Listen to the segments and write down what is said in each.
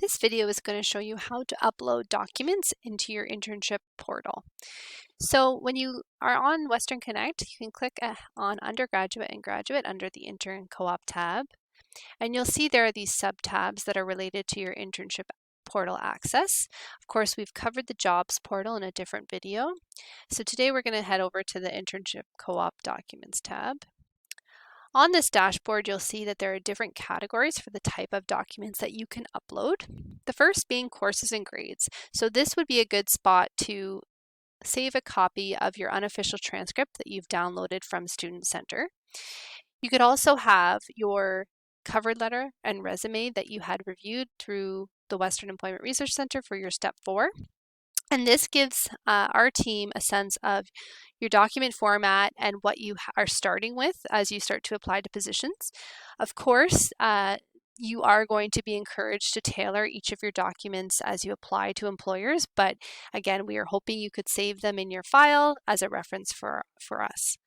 This video is going to show you how to upload documents into your internship portal. So when you are on Western Connect, you can click on Undergraduate and Graduate under the Intern Co-op tab. And you'll see there are these sub-tabs that are related to your internship portal access. Of course, we've covered the jobs portal in a different video. So today we're going to head over to the Internship Co-op Documents tab. On this dashboard, you'll see that there are different categories for the type of documents that you can upload. The first being courses and grades. So this would be a good spot to save a copy of your unofficial transcript that you've downloaded from Student Center. You could also have your cover letter and resume that you had reviewed through the Western Employment Research Center for your Step 4. And this gives our team a sense of your document format and what you are starting with as you start to apply to positions. Of course, you are going to be encouraged to tailor each of your documents as you apply to employers, but again, we are hoping you could save them in your file as a reference for us.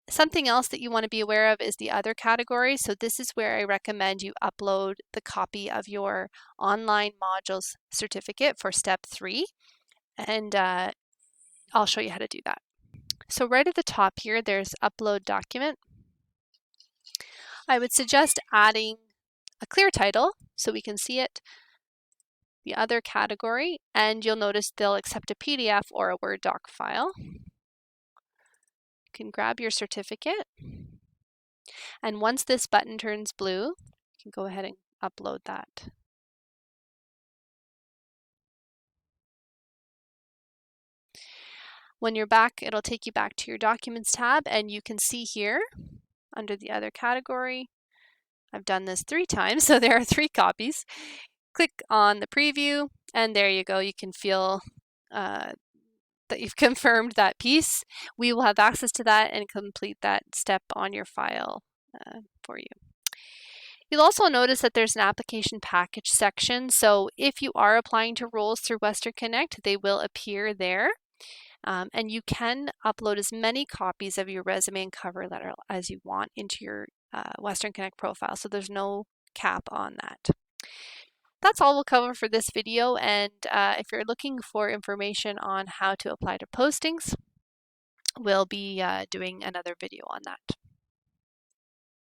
Something else that you want to be aware of is the other category. So this is where I recommend you upload the copy of your online modules certificate for Step 3. And I'll show you how to do that. So right at the top here, there's Upload Document. I would suggest adding a clear title so we can see it, the other category, and you'll notice they'll accept a PDF or a Word doc file. You can grab your certificate, and once this button turns blue, you can go ahead and upload that. When you're back, it'll take you back to your Documents tab, and you can see here under the other category, I've done this 3 times, so there are 3 copies. Click on the preview, and there you go. You can feel that you've confirmed that piece. We will have access to that and complete that step on your file for you. You'll also notice that there's an application package section. So if you are applying to roles through Western Connect, they will appear there. And you can upload as many copies of your resume and cover letter as you want into your Western Connect profile. So there's no cap on that. That's all we'll cover for this video, and if you're looking for information on how to apply to postings, we'll be doing another video on that.